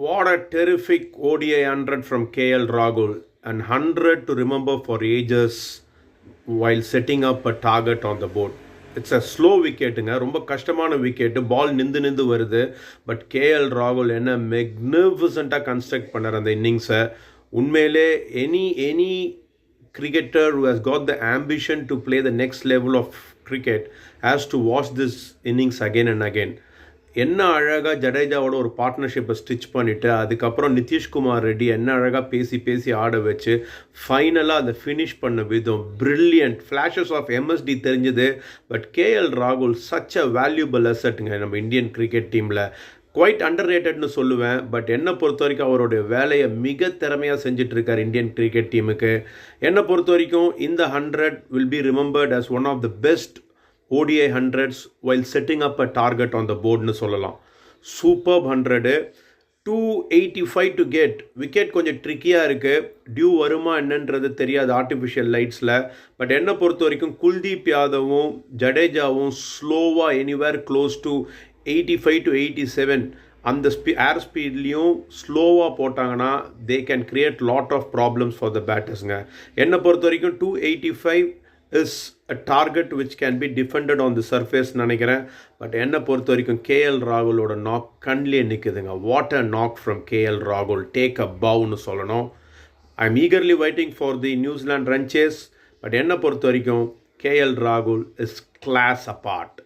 What a terrific ODI 100 from KL Rahul, and 100 to remember for ages while setting up a target on the board. It's a slow wicketங்க, ரொம்ப கஷ்டமான wicket, பால் நின்று வருது. But KL ராகுல் என்ன மெக்னிஃபிசண்ட்டாக construct பண்ணார் அந்த இன்னிங்ஸை. உண்மையிலே any cricketer who has got the ambition to play the next level of cricket has to watch this innings again and again. என்ன அழகாக ஜடேஜாவோட ஒரு பார்ட்னர்ஷிப்பை ஸ்டிச் பண்ணிவிட்டு அதுக்கப்புறம் நிதிஷ்குமார் ரெட்டி என்ன அழகாக பேசி ஆட வச்சு ஃபைனலாக அதை ஃபினிஷ் பண்ண விதம் பிரில்லியன்ட். ஃப்ளாஷஸ் ஆஃப் எம்எஸ்டி தெரிஞ்சது. பட் கேஎல் ராகுல் சச் அ வேல்யூபிள் அசட்டுங்க நம்ம இந்தியன் கிரிக்கெட் டீமில். குவைட் அண்டர் ரேட்டட்னு சொல்லுவேன். பட் என்னை பொறுத்த வரைக்கும் அவருடைய வேலையை மிக திறமையாக செஞ்சிட்ருக்கார் இந்தியன் கிரிக்கெட் டீமுக்கு. என்னை பொறுத்த வரைக்கும் இந்த 100 will be remembered as one of the best ODI 100s while setting up a target on the board னு சொல்லலாம். சூப்பர் 100. 285 to get. விக்கெட் கொஞ்சம் ட்ரிக்கியாக இருக்குது. டியூ வருமா என்னன்றது தெரியாது ஆர்டிஃபிஷியல் லைட்ஸில். பட் என்னை பொறுத்த வரைக்கும் குல்தீப் யாதவும் ஜடேஜாவும் ஸ்லோவாக எனிவேர் க்ளோஸ் டு 85 to 87 அந்த ஏர் ஸ்பீட்லேயும் ஸ்லோவாக போட்டாங்கன்னா they can create lot of problems for the பேட்டர்ஸுங்க. என்னை பொறுத்த வரைக்கும் 285 is a target which can be defended on the surface நினைக்கிறேன். பட் என்னை பொறுத்த வரைக்கும் கேஎல் ராகுலோட நாக் கண்ணிலே நிற்குதுங்க. What a knock from KL ராகுல். டேக் அ பவுன்னு சொல்லணும். I am eagerly waiting for the New Zealand run chase. But என்னை பொறுத்த வரைக்கும் கேஎல் ராகுல் இஸ் கிளாஸ் அபார்ட்.